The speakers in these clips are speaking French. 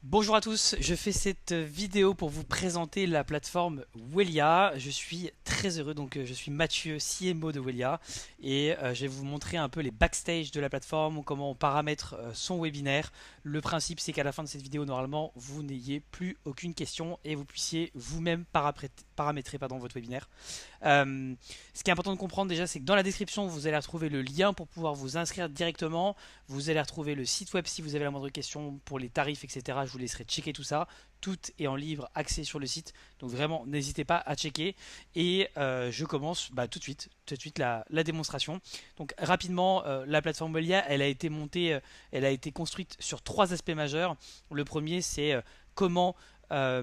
Bonjour à tous, je fais cette vidéo pour vous présenter la plateforme Wellia. Je suis très heureux, je suis Mathieu, CMO de Wellia, et je vais vous montrer un peu les backstage de la plateforme, comment on paramètre son webinaire. Le principe c'est qu'à la fin de cette vidéo, normalement, vous n'ayez plus aucune question et vous puissiez vous-même paramétrer votre webinaire. Ce qui est important de comprendre déjà, c'est que dans la description, vous allez retrouver le lien pour pouvoir vous inscrire directement. Vous allez retrouver le site web si vous avez la moindre question pour les tarifs, etc. Je vous laisserai checker tout ça. Tout est en libre accès sur le site. Donc vraiment, n'hésitez pas à checker. Et je commence tout de suite la démonstration. Donc rapidement, la plateforme Melia, elle a été montée, elle a été construite sur trois aspects majeurs. Le premier, c'est comment euh,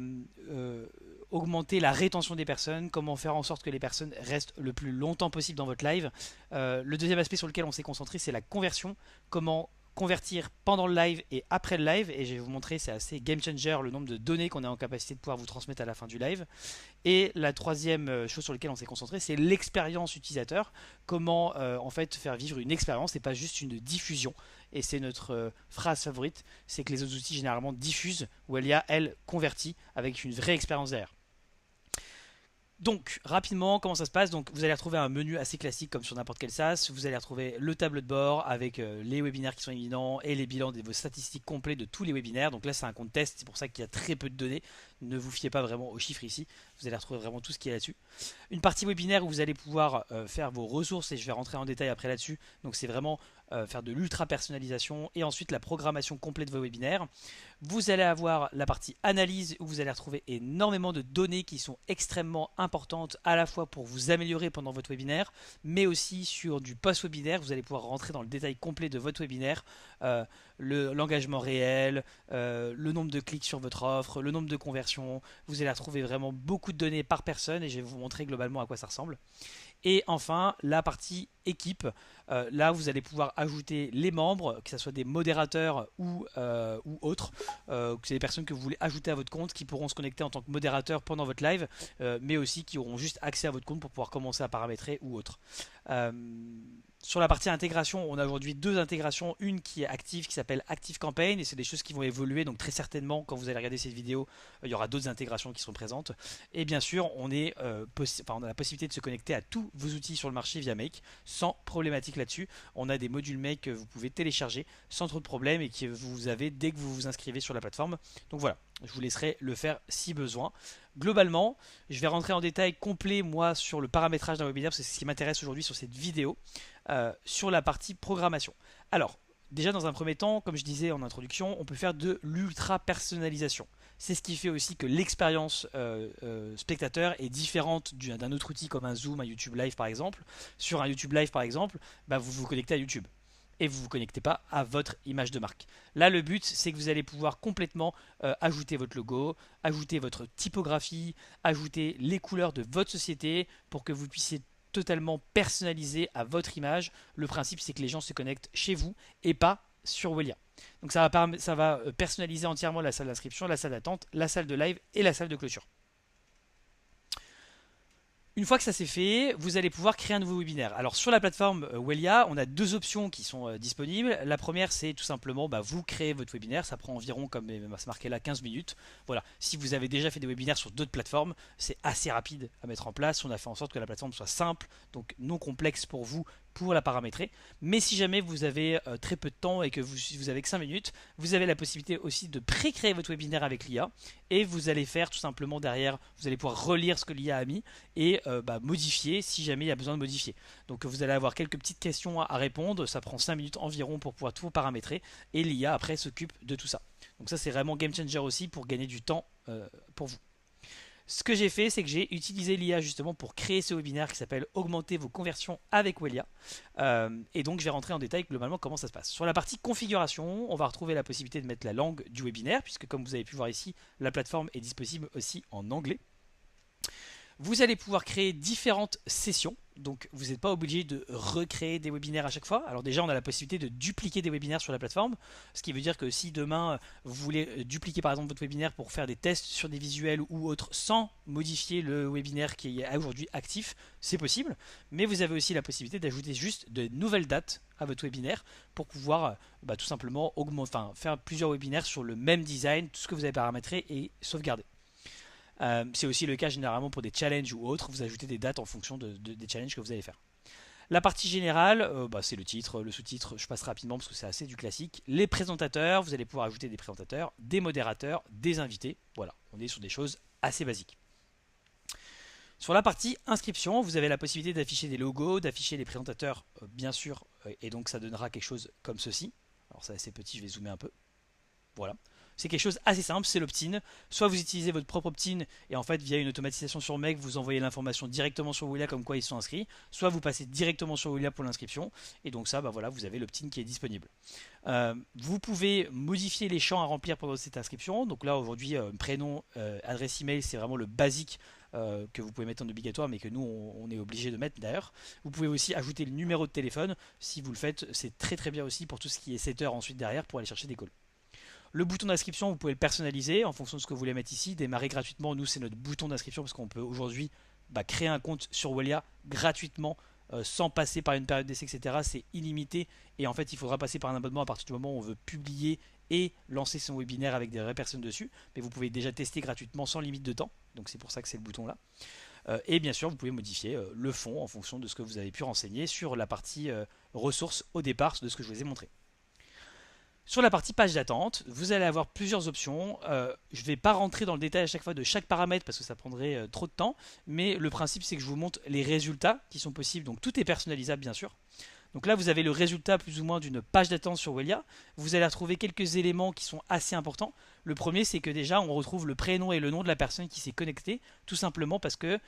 euh, augmenter la rétention des personnes, comment faire en sorte que les personnes restent le plus longtemps possible dans votre live. Le deuxième aspect sur lequel on s'est concentré, c'est la conversion, comment convertir pendant le live et après le live, et je vais vous montrer, c'est assez game changer le nombre de données qu'on est en capacité de pouvoir vous transmettre à la fin du live. Et la troisième chose sur laquelle on s'est concentré, c'est l'expérience utilisateur, comment en fait faire vivre une expérience et pas juste une diffusion. Et c'est notre phrase favorite, c'est que les autres outils généralement diffusent, où elle convertit avec une vraie expérience derrière. Donc, rapidement, comment ça se passe? Donc, vous allez retrouver un menu assez classique comme sur n'importe quel SaaS. Vous allez retrouver le tableau de bord avec les webinaires qui sont imminents et les bilans de vos statistiques complets de tous les webinaires. Donc là, c'est un compte test, c'est pour ça qu'il y a très peu de données. Ne vous fiez pas vraiment aux chiffres ici. Vous allez retrouver vraiment tout ce qui est là-dessus. Une partie webinaire où vous allez pouvoir faire vos ressources et je vais rentrer en détail après là-dessus. Donc, c'est vraiment faire de l'ultra personnalisation et ensuite la programmation complète de vos webinaires. Vous allez avoir la partie analyse où vous allez retrouver énormément de données qui sont extrêmement importantes à la fois pour vous améliorer pendant votre webinaire, mais aussi sur du post-webinaire. Vous allez pouvoir rentrer dans le détail complet de votre webinaire, l'engagement réel, le nombre de clics sur votre offre, le nombre de conversions. Vous allez retrouver vraiment beaucoup de données par personne et je vais vous montrer globalement à quoi ça ressemble. Et enfin, la partie équipe. Là, vous allez pouvoir ajouter les membres, que ce soit des modérateurs ou autres, que c'est des personnes que vous voulez ajouter à votre compte, qui pourront se connecter en tant que modérateurs pendant votre live, mais aussi qui auront juste accès à votre compte pour pouvoir commencer à paramétrer ou autre. Euh, sur la partie intégration, on a aujourd'hui deux intégrations. Une qui est active, qui s'appelle Active Campaign, et c'est des choses qui vont évoluer. Donc très certainement, quand vous allez regarder cette vidéo, il y aura d'autres intégrations qui seront présentes. Et bien sûr, on a la possibilité de se connecter à tous vos outils sur le marché via Make, sans problématique là-dessus. On a des modules Make que vous pouvez télécharger sans trop de problèmes et que vous avez dès que vous vous inscrivez sur la plateforme. Donc voilà, je vous laisserai le faire si besoin. Globalement, je vais rentrer en détail complet moi sur le paramétrage d'un webinaire parce que c'est ce qui m'intéresse aujourd'hui sur cette vidéo, sur la partie programmation. Alors, déjà dans un premier temps, comme je disais en introduction, on peut faire de l'ultra personnalisation. C'est ce qui fait aussi que l'expérience spectateur est différente d'un autre outil comme un Zoom, un YouTube Live par exemple. Sur un YouTube Live par exemple, vous vous connectez à YouTube et vous ne vous connectez pas à votre image de marque. Là, le but, c'est que vous allez pouvoir complètement ajouter votre logo, ajouter votre typographie, ajouter les couleurs de votre société pour que vous puissiez totalement personnaliser à votre image. Le principe, c'est que les gens se connectent chez vous et pas sur Welia. Donc ça va personnaliser entièrement la salle d'inscription, la salle d'attente, la salle de live et la salle de clôture. Une fois que ça c'est fait, vous allez pouvoir créer un nouveau webinaire. Alors sur la plateforme Welia, on a deux options qui sont disponibles. La première, c'est tout simplement vous créez votre webinaire. Ça prend environ, comme c'est marqué là, 15 minutes. Voilà. Si vous avez déjà fait des webinaires sur d'autres plateformes, c'est assez rapide à mettre en place. On a fait en sorte que la plateforme soit simple, donc non complexe pour vous pour la paramétrer. Mais si jamais vous avez très peu de temps et que vous avez que 5 minutes, vous avez la possibilité aussi de pré-créer votre webinaire avec l'IA et vous allez faire tout simplement derrière, vous allez pouvoir relire ce que l'IA a mis et modifier si jamais il y a besoin de modifier. Donc vous allez avoir quelques petites questions à répondre, ça prend 5 minutes environ pour pouvoir tout paramétrer et l'IA après s'occupe de tout ça. Donc ça c'est vraiment game changer aussi pour gagner du temps pour vous. Ce que j'ai fait, c'est que j'ai utilisé l'IA justement pour créer ce webinaire qui s'appelle Augmenter vos conversions avec Welia. Et donc, je vais rentrer en détail globalement comment ça se passe. Sur la partie configuration, on va retrouver la possibilité de mettre la langue du webinaire, puisque comme vous avez pu voir ici, la plateforme est disponible aussi en anglais. Vous allez pouvoir créer différentes sessions. Donc vous n'êtes pas obligé de recréer des webinaires à chaque fois. Alors déjà on a la possibilité de dupliquer des webinaires sur la plateforme. Ce qui veut dire que si demain vous voulez dupliquer par exemple votre webinaire pour faire des tests sur des visuels ou autres sans modifier le webinaire qui est aujourd'hui actif, c'est possible. Mais vous avez aussi la possibilité d'ajouter juste de nouvelles dates à votre webinaire pour pouvoir tout simplement faire plusieurs webinaires sur le même design, tout ce que vous avez paramétré et sauvegarder. C'est aussi le cas généralement pour des challenges ou autres, vous ajoutez des dates en fonction des challenges que vous allez faire. La partie générale, c'est le titre, le sous-titre, je passe rapidement parce que c'est assez du classique. Les présentateurs, vous allez pouvoir ajouter des présentateurs, des modérateurs, des invités. Voilà, on est sur des choses assez basiques. Sur la partie inscription, vous avez la possibilité d'afficher des logos, d'afficher les présentateurs, bien sûr, et donc ça donnera quelque chose comme ceci. Alors c'est assez petit, je vais zoomer un peu. Voilà. C'est quelque chose assez simple, c'est l'opt-in. Soit vous utilisez votre propre opt-in et en fait via une automatisation sur Make, vous envoyez l'information directement sur Welia comme quoi ils sont inscrits. Soit vous passez directement sur Welia pour l'inscription et donc ça, voilà, vous avez l'opt-in qui est disponible. Vous pouvez modifier les champs à remplir pendant cette inscription. Donc là aujourd'hui, prénom, adresse email, c'est vraiment le basique que vous pouvez mettre en obligatoire, mais que nous on est obligé de mettre d'ailleurs. Vous pouvez aussi ajouter le numéro de téléphone. Si vous le faites, c'est très bien aussi pour tout ce qui est setter ensuite derrière pour aller chercher des calls. Le bouton d'inscription, vous pouvez le personnaliser en fonction de ce que vous voulez mettre ici. Démarrer gratuitement, nous c'est notre bouton d'inscription parce qu'on peut aujourd'hui créer un compte sur Welia gratuitement sans passer par une période d'essai, etc. C'est illimité et en fait il faudra passer par un abonnement à partir du moment où on veut publier et lancer son webinaire avec des vraies personnes dessus. Mais vous pouvez déjà tester gratuitement sans limite de temps, donc c'est pour ça que c'est le bouton là. Et bien sûr vous pouvez modifier le fond en fonction de ce que vous avez pu renseigner sur la partie ressources au départ de ce que je vous ai montré. Sur la partie page d'attente, vous allez avoir plusieurs options. Je ne vais pas rentrer dans le détail à chaque fois de chaque paramètre parce que ça prendrait trop de temps. Mais le principe, c'est que je vous montre les résultats qui sont possibles. Donc tout est personnalisable, bien sûr. Donc là, vous avez le résultat plus ou moins d'une page d'attente sur Welia. Vous allez retrouver quelques éléments qui sont assez importants. Le premier, c'est que déjà, on retrouve le prénom et le nom de la personne qui s'est connectée, tout simplement parce que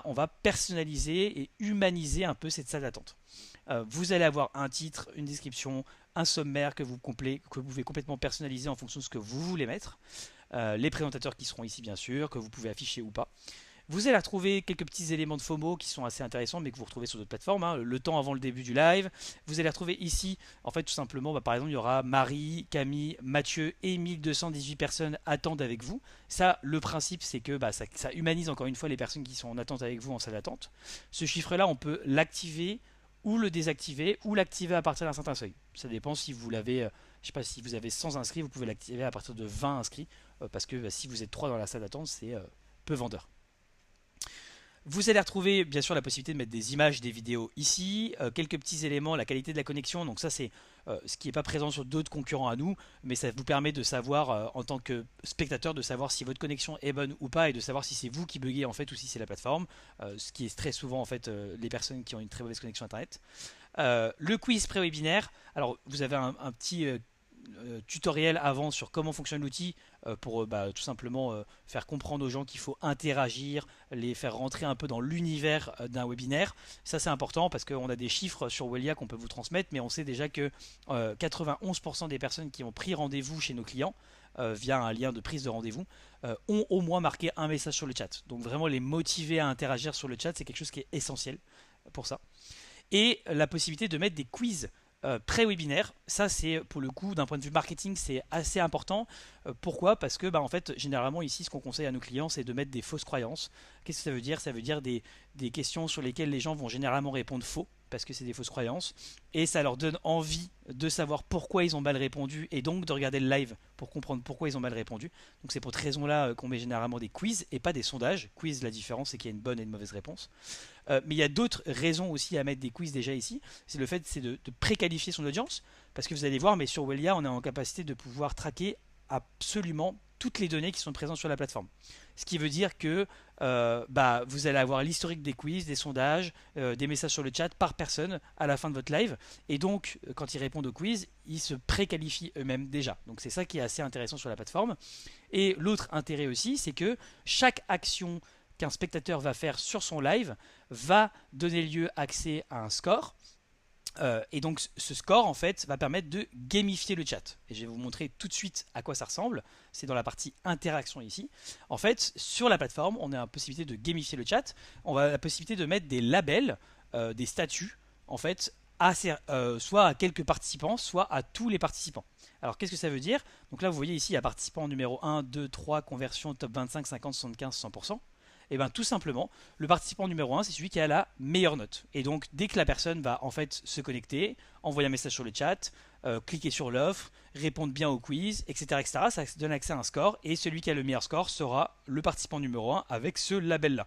on va personnaliser et humaniser un peu cette salle d'attente. Vous allez avoir un titre, une description, un sommaire que vous pouvez complètement personnaliser en fonction de ce que vous voulez mettre. Les présentateurs qui seront ici, bien sûr, que vous pouvez afficher ou pas. Vous allez retrouver quelques petits éléments de FOMO qui sont assez intéressants, mais que vous retrouvez sur d'autres plateformes. Le temps avant le début du live. Vous allez retrouver ici, en fait, tout simplement, par exemple, il y aura Marie, Camille, Mathieu et 1218 personnes attendent avec vous. Ça, le principe, c'est que ça humanise encore une fois les personnes qui sont en attente avec vous en salle d'attente. Ce chiffre-là, on peut l'activer ou le désactiver ou l'activer à partir d'un certain seuil. Ça dépend si vous l'avez, je sais pas, si vous avez 100 inscrits, vous pouvez l'activer à partir de 20 inscrits parce que si vous êtes 3 dans la salle d'attente, c'est peu vendeur. Vous allez retrouver bien sûr la possibilité de mettre des images, des vidéos ici, quelques petits éléments, la qualité de la connexion, donc ça c'est ce qui n'est pas présent sur d'autres concurrents à nous, mais ça vous permet de savoir en tant que spectateur de savoir si votre connexion est bonne ou pas et de savoir si c'est vous qui buguez en fait ou si c'est la plateforme, ce qui est très souvent en fait les personnes qui ont une très mauvaise connexion internet. Le quiz pré-webinaire, alors vous avez un petit tutoriel avant sur comment fonctionne l'outil pour tout simplement faire comprendre aux gens qu'il faut interagir, les faire rentrer un peu dans l'univers d'un webinaire. Ça c'est important parce qu'on a des chiffres sur Welia qu'on peut vous transmettre, mais on sait déjà que 91% des personnes qui ont pris rendez-vous chez nos clients via un lien de prise de rendez-vous ont au moins marqué un message sur le chat. Donc vraiment les motiver à interagir sur le chat, c'est quelque chose qui est essentiel pour ça. Et la possibilité de mettre des quiz pré-webinaire, ça c'est pour le coup d'un point de vue marketing c'est assez important. Pourquoi? Parce que en fait généralement ici ce qu'on conseille à nos clients c'est de mettre des fausses croyances. Qu'est-ce que ça veut dire? Ça veut dire des questions sur lesquelles les gens vont généralement répondre faux parce que c'est des fausses croyances et ça leur donne envie de savoir pourquoi ils ont mal répondu et donc de regarder le live pour comprendre pourquoi ils ont mal répondu. Donc c'est pour cette raison là qu'on met généralement des quiz et pas des sondages. Quiz, la différence c'est qu'il y a une bonne et une mauvaise réponse. Mais il y a d'autres raisons aussi à mettre des quiz déjà ici. C'est le fait de préqualifier son audience parce que vous allez voir, mais sur Welia on est en capacité de pouvoir traquer absolument toutes les données qui sont présentes sur la plateforme. Ce qui veut dire que vous allez avoir l'historique des quiz, des sondages, des messages sur le chat par personne à la fin de votre live. Et donc, quand ils répondent au quiz, ils se préqualifient eux-mêmes déjà. Donc c'est ça qui est assez intéressant sur la plateforme. Et l'autre intérêt aussi, c'est que chaque action qu'un spectateur va faire sur son live va donner lieu à accès à un score. Et donc ce score en fait va permettre de gamifier le chat. Et je vais vous montrer tout de suite à quoi ça ressemble. C'est dans la partie interaction ici. En fait, sur la plateforme, on a la possibilité de gamifier le chat. On a la possibilité de mettre des labels, des statuts, en fait, soit à quelques participants, soit à tous les participants. Alors qu'est-ce que ça veut dire? Donc là vous voyez ici, il y a participant numéro 1, 2, 3, conversion, top 25, 50, 75, 100%. Et bien tout simplement, le participant numéro 1, c'est celui qui a la meilleure note. Et donc dès que la personne va en fait se connecter, envoyer un message sur le chat, cliquer sur l'offre, répondre bien au quiz, etc., etc., ça donne accès à un score. Et celui qui a le meilleur score sera le participant numéro 1 avec ce label-là.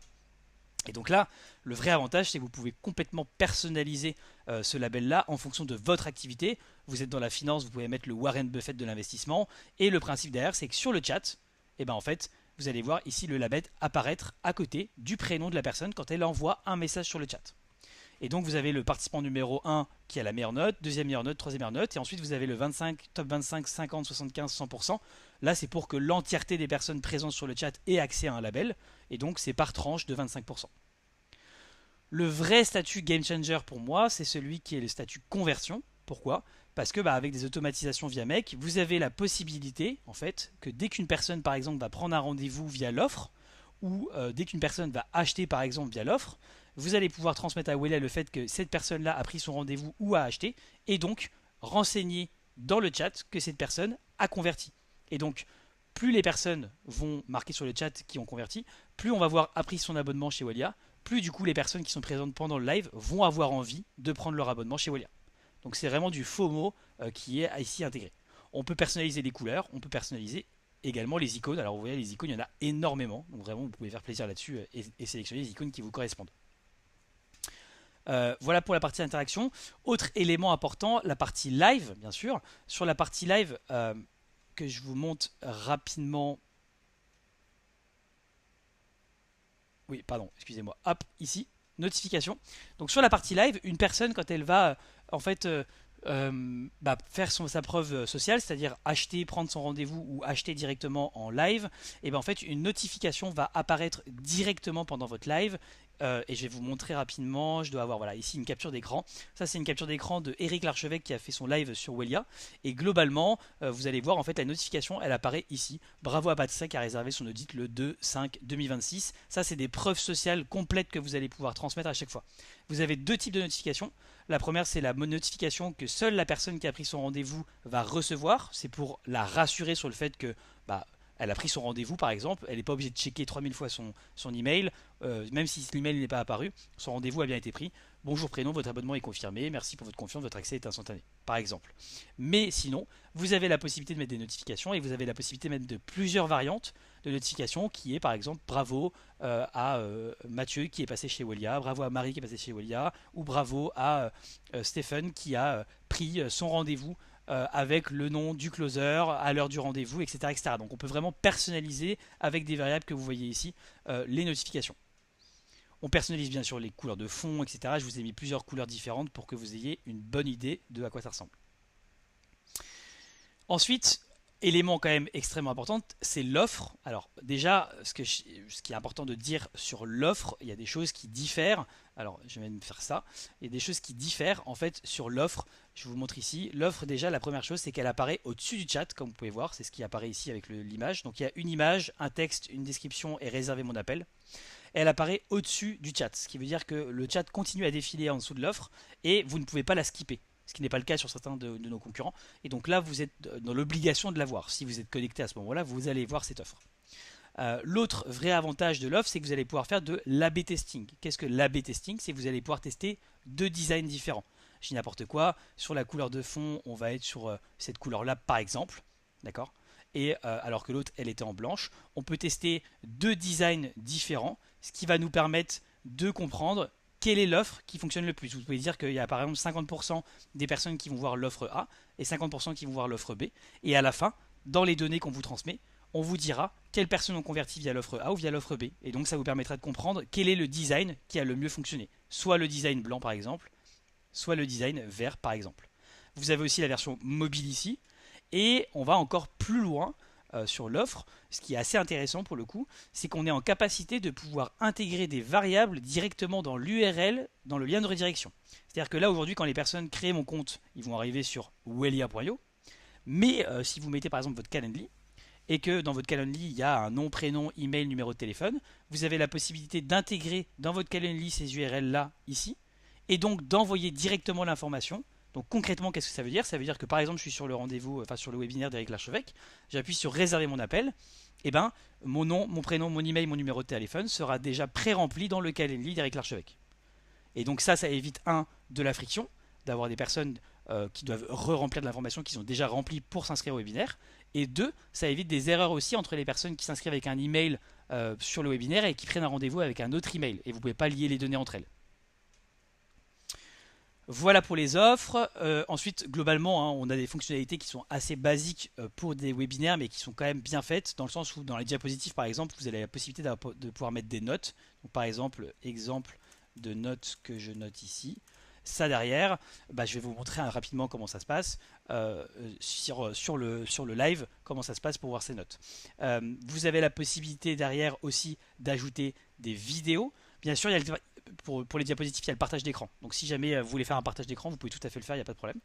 Et donc là, le vrai avantage, c'est que vous pouvez complètement personnaliser ce label-là en fonction de votre activité. Vous êtes dans la finance, vous pouvez mettre le Warren Buffett de l'investissement. Et le principe derrière, c'est que sur le chat, et ben en fait, vous allez voir ici le label apparaître à côté du prénom de la personne quand elle envoie un message sur le chat. Et donc vous avez le participant numéro 1 qui a la meilleure note, deuxième meilleure note, troisième meilleure note, et ensuite vous avez le 25, top 25, 50, 75, 100%. Là c'est pour que l'entièreté des personnes présentes sur le chat aient accès à un label, et donc c'est par tranche de 25%. Le vrai statut game changer pour moi, c'est celui qui est le statut conversion. Pourquoi? Parce que avec des automatisations via Make, vous avez la possibilité, en fait, que dès qu'une personne, par exemple, va prendre un rendez-vous via l'offre, ou dès qu'une personne va acheter, par exemple, via l'offre, vous allez pouvoir transmettre à Welia le fait que cette personne-là a pris son rendez-vous ou a acheté, et donc renseigner dans le chat que cette personne a converti. Et donc, plus les personnes vont marquer sur le chat qui ont converti, plus on va voir a pris son abonnement chez Welia, plus du coup les personnes qui sont présentes pendant le live vont avoir envie de prendre leur abonnement chez Welia. Donc c'est vraiment du FOMO qui est ici intégré. On peut personnaliser les couleurs, on peut personnaliser également les icônes. Alors vous voyez les icônes, il y en a énormément. Donc vraiment vous pouvez faire plaisir là-dessus et sélectionner les icônes qui vous correspondent. Voilà pour la partie interaction. Autre élément important, la partie live bien sûr. Sur la partie live que je vous montre rapidement. Oui, pardon, excusez-moi. Hop, ici, notification. Donc sur la partie live, une personne quand elle va en fait faire sa preuve sociale, c'est-à-dire acheter, prendre son rendez-vous ou acheter directement en live, et ben en fait une notification va apparaître directement pendant votre live. Et je vais vous montrer rapidement. Je dois avoir voilà ici une capture d'écran. Ça c'est une capture d'écran de Eric Larchevêque qui a fait son live sur Welia. Et globalement, vous allez voir en fait la notification, elle apparaît ici. Bravo à Patricia qui a réservé son audit le 2/5/2026. Ça c'est des preuves sociales complètes que vous allez pouvoir transmettre à chaque fois. Vous avez deux types de notifications. La première, c'est la notification que seule la personne qui a pris son rendez-vous va recevoir. C'est pour la rassurer sur le fait que elle a pris son rendez-vous par exemple. Elle n'est pas obligée de checker 3000 fois son email. Même si l'email n'est pas apparu, son rendez-vous a bien été pris. Bonjour prénom, votre abonnement est confirmé. Merci pour votre confiance, votre accès est instantané. Par exemple. Mais sinon, vous avez la possibilité de mettre des notifications et vous avez la possibilité de mettre de plusieurs variantes de notifications qui est par exemple bravo à Mathieu qui est passé chez Welia, bravo à Marie qui est passée chez Welia, ou bravo à Stephen qui a pris son rendez-vous avec le nom du closer à l'heure du rendez-vous, etc., etc. Donc on peut vraiment personnaliser avec des variables que vous voyez ici les notifications. On personnalise bien sûr les couleurs de fond, etc. Je vous ai mis plusieurs couleurs différentes pour que vous ayez une bonne idée de à quoi ça ressemble. Ensuite, élément quand même extrêmement important, c'est l'offre. Alors déjà, ce qui est important de dire sur l'offre, il y a des choses qui diffèrent. Alors je vais même faire ça. Il y a des choses qui diffèrent en fait sur l'offre. Je vous montre ici. L'offre déjà, la première chose, c'est qu'elle apparaît au-dessus du chat, comme vous pouvez voir. C'est ce qui apparaît ici avec l'image. Donc il y a une image, un texte, une description et réserver mon appel. Elle apparaît au-dessus du chat, ce qui veut dire que le chat continue à défiler en dessous de l'offre et vous ne pouvez pas la skipper. Ce qui n'est pas le cas sur certains de nos concurrents. Et donc là, vous êtes dans l'obligation de la voir. Si vous êtes connecté à ce moment-là, vous allez voir cette offre. L'autre vrai avantage de l'offre, c'est que vous allez pouvoir faire de l'A/B testing. Qu'est-ce que l'A/B testing? C'est que vous allez pouvoir tester deux designs différents. Je dis n'importe quoi. Sur la couleur de fond, on va être sur cette couleur-là, par exemple. D'accord? Et alors que l'autre, elle était en blanche. On peut tester deux designs différents, ce qui va nous permettre de comprendre quelle est l'offre qui fonctionne le plus. Vous pouvez dire qu'il y a par exemple 50% des personnes qui vont voir l'offre A et 50% qui vont voir l'offre B. Et à la fin, dans les données qu'on vous transmet, on vous dira quelles personnes ont converti via l'offre A ou via l'offre B. Et donc ça vous permettra de comprendre quel est le design qui a le mieux fonctionné. Soit le design blanc par exemple, soit le design vert par exemple. Vous avez aussi la version mobile ici. Et on va encore plus loin. sur l'offre, ce qui est assez intéressant pour le coup, c'est qu'on est en capacité de pouvoir intégrer des variables directement dans l'URL, dans le lien de redirection. C'est-à-dire que là aujourd'hui, quand les personnes créent mon compte, ils vont arriver sur wellia.io, mais si vous mettez par exemple votre Calendly, et que dans votre Calendly il y a un nom, prénom, email, numéro de téléphone, vous avez la possibilité d'intégrer dans votre Calendly ces URL là ici, et donc d'envoyer directement l'information. Donc concrètement, qu'est-ce que ça veut dire? Ça veut dire que par exemple, je suis sur le rendez-vous, enfin sur le webinaire d'Éric Larchevêque, j'appuie sur réserver mon appel, et ben mon nom, mon prénom, mon email, mon numéro de téléphone sera déjà pré-rempli dans le Calendly d'Éric Larchevêque. Et donc ça évite de la friction, d'avoir des personnes qui doivent re-remplir de l'information qu'ils ont déjà remplie pour s'inscrire au webinaire. Et deux, ça évite des erreurs aussi entre les personnes qui s'inscrivent avec un email sur le webinaire et qui prennent un rendez-vous avec un autre email. Et vous ne pouvez pas lier les données entre elles. Voilà pour les offres. Ensuite, globalement, on a des fonctionnalités qui sont assez basiques pour des webinaires, mais qui sont quand même bien faites, dans le sens où dans les diapositives, par exemple, vous avez la possibilité de pouvoir mettre des notes. Donc, par exemple, exemple de notes que je note ici. Ça derrière, je vais vous montrer rapidement comment ça se passe sur le live, comment ça se passe pour voir ces notes. Vous avez la possibilité derrière aussi d'ajouter des vidéos. Bien sûr, pour les diapositives, il y a le partage d'écran. Donc si jamais vous voulez faire un partage d'écran, vous pouvez tout à fait le faire, il n'y a pas de problème.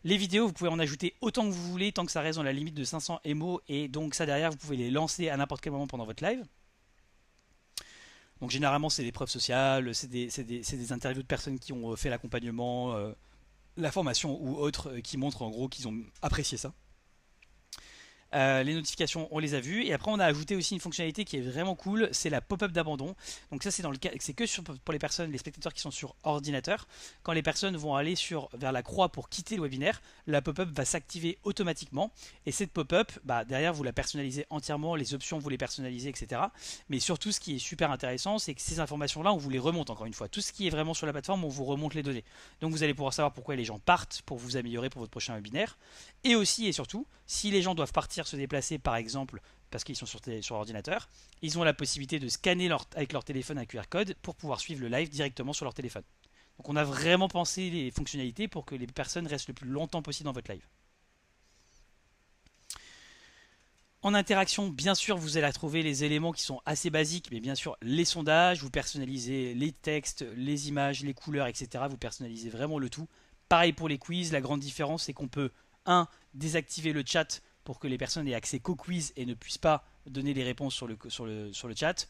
Les vidéos, vous pouvez en ajouter autant que vous voulez, tant que ça reste dans la limite de 500 MO. Et donc ça derrière, vous pouvez les lancer à n'importe quel moment pendant votre live. Donc généralement c'est des preuves sociales, c'est des interviews de personnes qui ont fait l'accompagnement, la formation ou autres qui montrent en gros qu'ils ont apprécié ça. Les notifications, on les a vues. Et après, on a ajouté aussi une fonctionnalité qui est vraiment cool, c'est la pop-up d'abandon. Donc ça, c'est que pour les personnes, les spectateurs qui sont sur ordinateur. Quand les personnes vont aller vers la croix pour quitter le webinaire, la pop-up va s'activer automatiquement. Et cette pop-up, derrière, vous la personnalisez entièrement, les options, vous les personnalisez, etc. Mais surtout, ce qui est super intéressant, c'est que ces informations-là, on vous les remonte encore une fois. Tout ce qui est vraiment sur la plateforme, on vous remonte les données. Donc vous allez pouvoir savoir pourquoi les gens partent pour vous améliorer pour votre prochain webinaire. Et aussi et surtout, si les gens doivent partir se déplacer par exemple parce qu'ils sont sur ordinateur, ils ont la possibilité de scanner avec leur téléphone un QR code pour pouvoir suivre le live directement sur leur téléphone. Donc on a vraiment pensé les fonctionnalités pour que les personnes restent le plus longtemps possible dans votre live. En interaction, bien sûr, vous allez trouver les éléments qui sont assez basiques, mais bien sûr, les sondages, vous personnalisez les textes, les images, les couleurs, etc. Vous personnalisez vraiment le tout. Pareil pour les quiz, la grande différence, c'est qu'on peut, désactiver le chat pour que les personnes aient accès qu'au quiz et ne puissent pas donner les réponses sur le chat.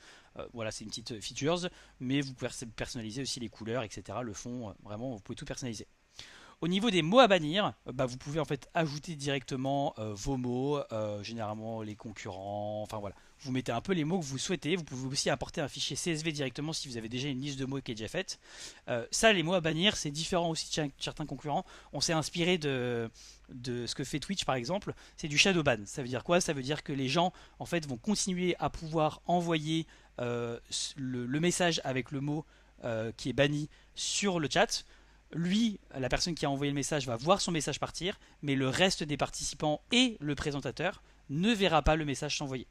Voilà, c'est une petite feature, mais vous pouvez personnaliser aussi les couleurs, etc. Le fond, vraiment, vous pouvez tout personnaliser. Au niveau des mots à bannir, vous pouvez en fait ajouter directement vos mots, généralement les concurrents, enfin voilà. Vous mettez un peu les mots que vous souhaitez. Vous pouvez aussi apporter un fichier CSV directement si vous avez déjà une liste de mots qui est déjà faite. Ça, les mots à bannir, c'est différent aussi de certains concurrents. On s'est inspiré de ce que fait Twitch par exemple. C'est du shadow ban. Ça veut dire quoi? Ça veut dire que les gens en fait vont continuer à pouvoir envoyer le message avec le mot qui est banni sur le chat. Lui, la personne qui a envoyé le message va voir son message partir, mais le reste des participants et le présentateur ne verra pas le message s'envoyer,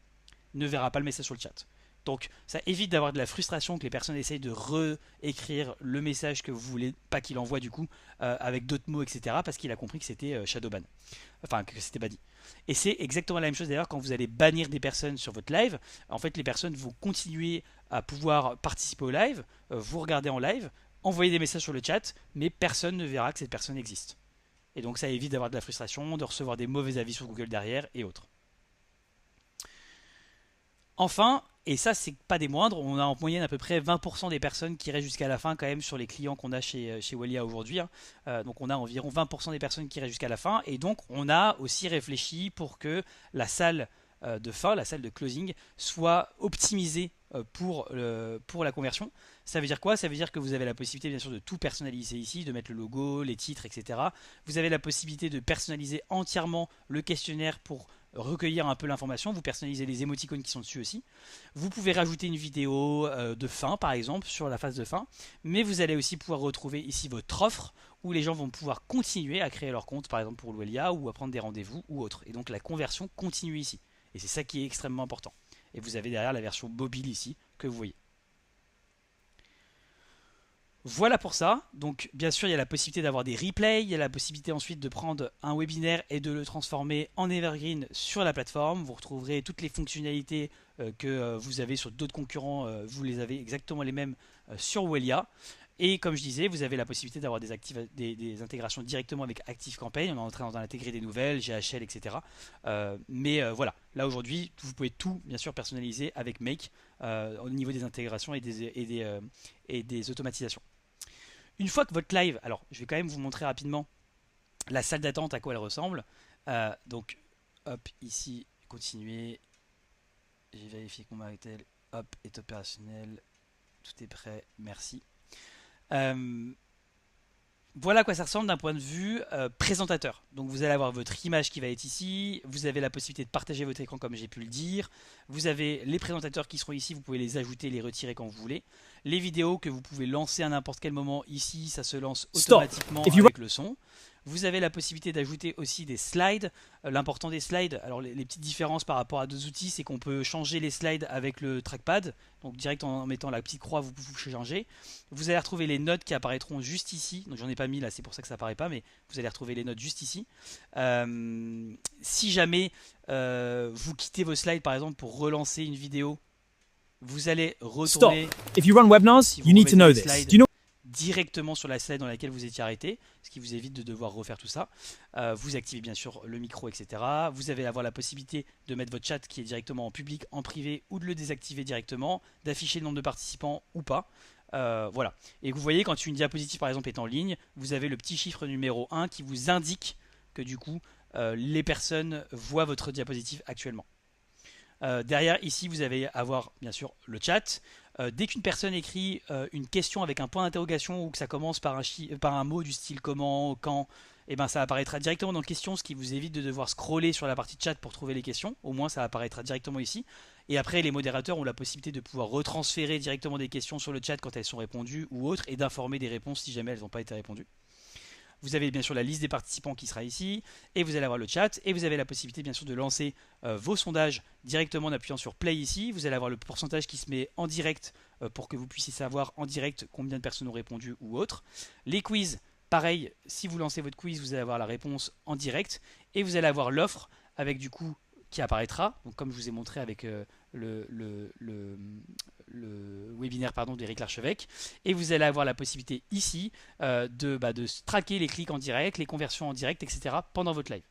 ne verra pas le message sur le chat. Donc ça évite d'avoir de la frustration, que les personnes essayent de réécrire le message que vous voulez pas qu'il envoie du coup, avec d'autres mots, etc. parce qu'il a compris que c'était shadowban, enfin que c'était banni. Et c'est exactement la même chose d'ailleurs quand vous allez bannir des personnes sur votre live. En fait, les personnes vont continuer à pouvoir participer au live, vous regarder en live, envoyer des messages sur le chat, mais personne ne verra que cette personne existe. Et donc ça évite d'avoir de la frustration, de recevoir des mauvais avis sur Google derrière et autres. Enfin, et ça c'est pas des moindres, on a en moyenne à peu près 20% des personnes qui restent jusqu'à la fin quand même sur les clients qu'on a chez Wellia aujourd'hui. Donc on a environ 20% des personnes qui restent jusqu'à la fin. Et donc on a aussi réfléchi pour que la salle de fin, la salle de closing, soit optimisée pour la conversion. Ça veut dire quoi? Ça veut dire que vous avez la possibilité bien sûr de tout personnaliser ici, de mettre le logo, les titres, etc. Vous avez la possibilité de personnaliser entièrement le questionnaire pour recueillir un peu l'information. Vous personnalisez les émoticônes qui sont dessus aussi. Vous pouvez rajouter une vidéo de fin par exemple sur la phase de fin. Mais vous allez aussi pouvoir retrouver ici votre offre où les gens vont pouvoir continuer à créer leur compte par exemple pour Wellia ou à prendre des rendez-vous ou autre. Et donc la conversion continue ici. Et c'est ça qui est extrêmement important. Et vous avez derrière la version mobile ici que vous voyez. Voilà pour ça. Donc, bien sûr, il y a la possibilité d'avoir des replays. Il y a la possibilité ensuite de prendre un webinaire et de le transformer en evergreen sur la plateforme. Vous retrouverez toutes les fonctionnalités que vous avez sur d'autres concurrents. Vous les avez exactement les mêmes sur Welia. Et comme je disais, vous avez la possibilité d'avoir des intégrations directement avec ActiveCampaign. On est en train d'intégrer des nouvelles, GHL, etc. Mais voilà, là aujourd'hui, vous pouvez tout bien sûr personnaliser avec Make au niveau des intégrations et des automatisations. Une fois que votre live, alors je vais quand même vous montrer rapidement la salle d'attente à quoi elle ressemble. Donc hop, ici, continuer. J'ai vérifié que mon Maritel hop, est opérationnel. Tout est prêt, merci. Euh, voilà à quoi ça ressemble d'un point de vue présentateur. Donc vous allez avoir votre image qui va être ici, vous avez la possibilité de partager votre écran comme j'ai pu le dire, vous avez les présentateurs qui seront ici, vous pouvez les ajouter, les retirer quand vous voulez, les vidéos que vous pouvez lancer à n'importe quel moment ici, ça se lance automatiquement avec le son. Vous avez la possibilité d'ajouter aussi des slides. L'important des slides, alors les petites différences par rapport à d'autres outils, c'est qu'on peut changer les slides avec le trackpad. Donc direct en mettant la petite croix, vous pouvez changer. Vous allez retrouver les notes qui apparaîtront juste ici. Donc j'en ai pas mis là, c'est pour ça que ça apparaît pas, mais vous allez retrouver les notes juste ici. Si jamais vous quittez vos slides par exemple pour relancer une vidéo, vous allez retourner. Stop. If you run webinars, you need to know this. Do you know directement sur la slide dans laquelle vous étiez arrêté, ce qui vous évite de devoir refaire tout ça. Vous activez bien sûr le micro, etc. Vous allez avoir la possibilité de mettre votre chat qui est directement en public, en privé, ou de le désactiver directement, d'afficher le nombre de participants ou pas. Voilà. Et vous voyez, quand une diapositive par exemple est en ligne, vous avez le petit chiffre numéro 1 qui vous indique que du coup, les personnes voient votre diapositive actuellement. Derrière, ici, vous allez avoir bien sûr le chat. Dès qu'une personne écrit une question avec un point d'interrogation ou que ça commence par un mot du style comment, quand, et ben ça apparaîtra directement dans question, ce qui vous évite de devoir scroller sur la partie chat pour trouver les questions. Au moins, ça apparaîtra directement ici. Et après, les modérateurs ont la possibilité de pouvoir retransférer directement des questions sur le chat quand elles sont répondues ou autres et d'informer des réponses si jamais elles n'ont pas été répondues. Vous avez bien sûr la liste des participants qui sera ici, et vous allez avoir le chat, et vous avez la possibilité bien sûr de lancer vos sondages directement en appuyant sur play ici. Vous allez avoir le pourcentage qui se met en direct pour que vous puissiez savoir en direct combien de personnes ont répondu ou autre. Les quiz, pareil, si vous lancez votre quiz, vous allez avoir la réponse en direct, et vous allez avoir l'offre avec du coup qui apparaîtra, donc comme je vous ai montré avec le webinaire d'Éric Larchevêque, et vous allez avoir la possibilité ici de traquer les clics en direct, les conversions en direct, etc. pendant votre live.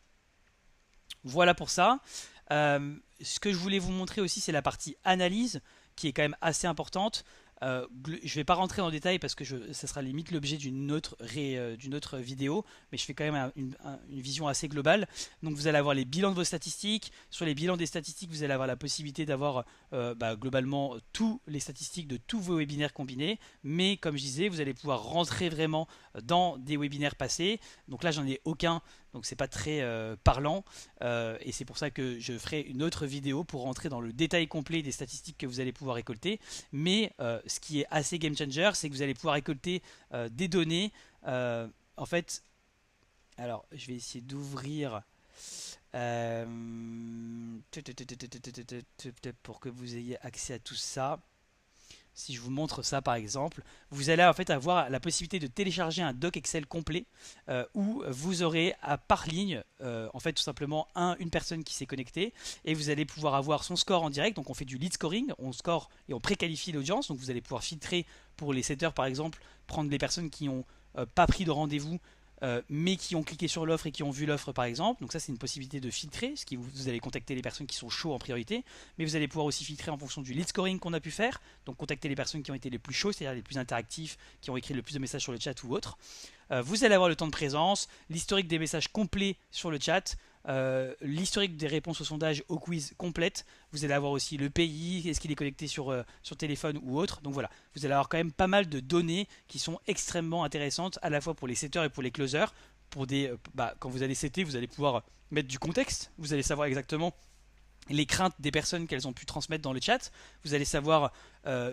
Voilà pour ça. Ce que je voulais vous montrer aussi, c'est la partie analyse qui est quand même assez importante. Je ne vais pas rentrer dans le détail parce que ça sera limite l'objet d'une autre vidéo, mais je fais quand même une vision assez globale. Donc vous allez avoir les bilans de vos statistiques. Sur les bilans des statistiques, vous allez avoir la possibilité d'avoir globalement tous les statistiques de tous vos webinaires combinés. Mais comme je disais, vous allez pouvoir rentrer vraiment dans des webinaires passés. Donc là, j'en ai aucun. Donc c'est pas très parlant et c'est pour ça que je ferai une autre vidéo pour rentrer dans le détail complet des statistiques que vous allez pouvoir récolter. Mais ce qui est assez game changer, c'est que vous allez pouvoir récolter des données. En fait, alors je vais essayer d'ouvrir pour que vous ayez accès à tout ça. Si je vous montre ça par exemple, vous allez en fait avoir la possibilité de télécharger un doc Excel complet où vous aurez par ligne en fait tout simplement une personne qui s'est connectée et vous allez pouvoir avoir son score en direct. Donc on fait du lead scoring, on score et on préqualifie l'audience. Donc vous allez pouvoir filtrer pour les setters par exemple, prendre les personnes qui n'ont pas pris de rendez-vous mais qui ont cliqué sur l'offre et qui ont vu l'offre par exemple. Donc ça c'est une possibilité de filtrer, ce qui vous allez contacter les personnes qui sont chaudes en priorité, mais vous allez pouvoir aussi filtrer en fonction du lead scoring qu'on a pu faire, donc contacter les personnes qui ont été les plus chauds, c'est-à-dire les plus interactifs, qui ont écrit le plus de messages sur le chat ou autre. Vous allez avoir le temps de présence, l'historique des messages complets sur le chat, l'historique des réponses au sondage, au quiz complète. Vous allez avoir aussi le pays, est-ce qu'il est connecté sur téléphone ou autre. Donc voilà, vous allez avoir quand même pas mal de données qui sont extrêmement intéressantes à la fois pour les setters et pour les closers. Quand vous allez setter, vous allez pouvoir mettre du contexte, vous allez savoir exactement les craintes des personnes qu'elles ont pu transmettre dans le chat. Vous allez savoir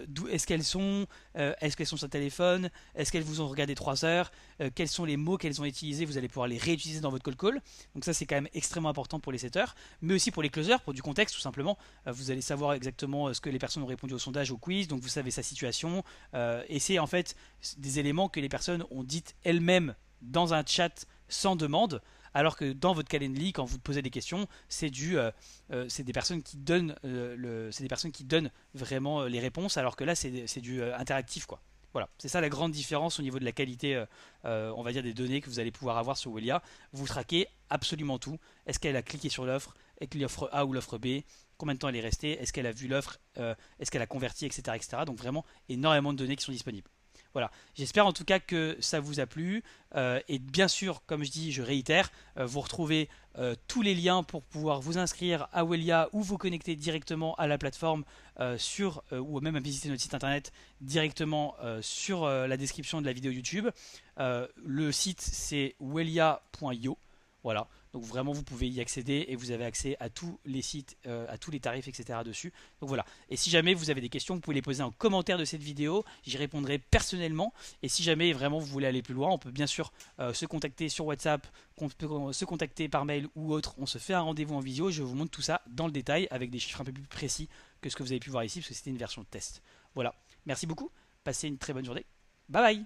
d'où est-ce qu'elles sont, est-ce qu'elles sont sur téléphone, est-ce qu'elles vous ont regardé 3 heures, quels sont les mots qu'elles ont utilisés, vous allez pouvoir les réutiliser dans votre call. Donc ça c'est quand même extrêmement important pour les setters, mais aussi pour les closers, pour du contexte tout simplement. Vous allez savoir exactement ce que les personnes ont répondu au sondage, au quiz, donc vous savez sa situation, et c'est en fait des éléments que les personnes ont dites elles-mêmes dans un chat sans demande. Alors que dans votre Calendly, quand vous posez des questions, c'est des personnes qui donnent, c'est des personnes qui donnent vraiment les réponses, alors que là, c'est du interactif, quoi. Voilà, c'est ça la grande différence au niveau de la qualité, on va dire, des données que vous allez pouvoir avoir sur Wellia. Vous traquez absolument tout. Est-ce qu'elle a cliqué sur l'offre, est-ce l'offre A ou l'offre B, combien de temps elle est restée, est-ce qu'elle a vu l'offre, est-ce qu'elle a converti, etc., etc. Donc vraiment énormément de données qui sont disponibles. Voilà, j'espère en tout cas que ça vous a plu. Et bien sûr, comme je dis, je réitère, vous retrouvez tous les liens pour pouvoir vous inscrire à Wellia ou vous connecter directement à la plateforme ou même à visiter notre site internet directement sur la description de la vidéo YouTube. Le site c'est wellia.io. Voilà, donc vraiment vous pouvez y accéder et vous avez accès à tous les sites, à tous les tarifs, etc. dessus. Donc voilà, et si jamais vous avez des questions, vous pouvez les poser en commentaire de cette vidéo, j'y répondrai personnellement. Et si jamais vraiment vous voulez aller plus loin, on peut bien sûr se contacter sur WhatsApp, on peut se contacter par mail ou autre. On se fait un rendez-vous en visio et je vous montre tout ça dans le détail avec des chiffres un peu plus précis que ce que vous avez pu voir ici parce que c'était une version de test. Voilà, merci beaucoup, passez une très bonne journée, bye bye.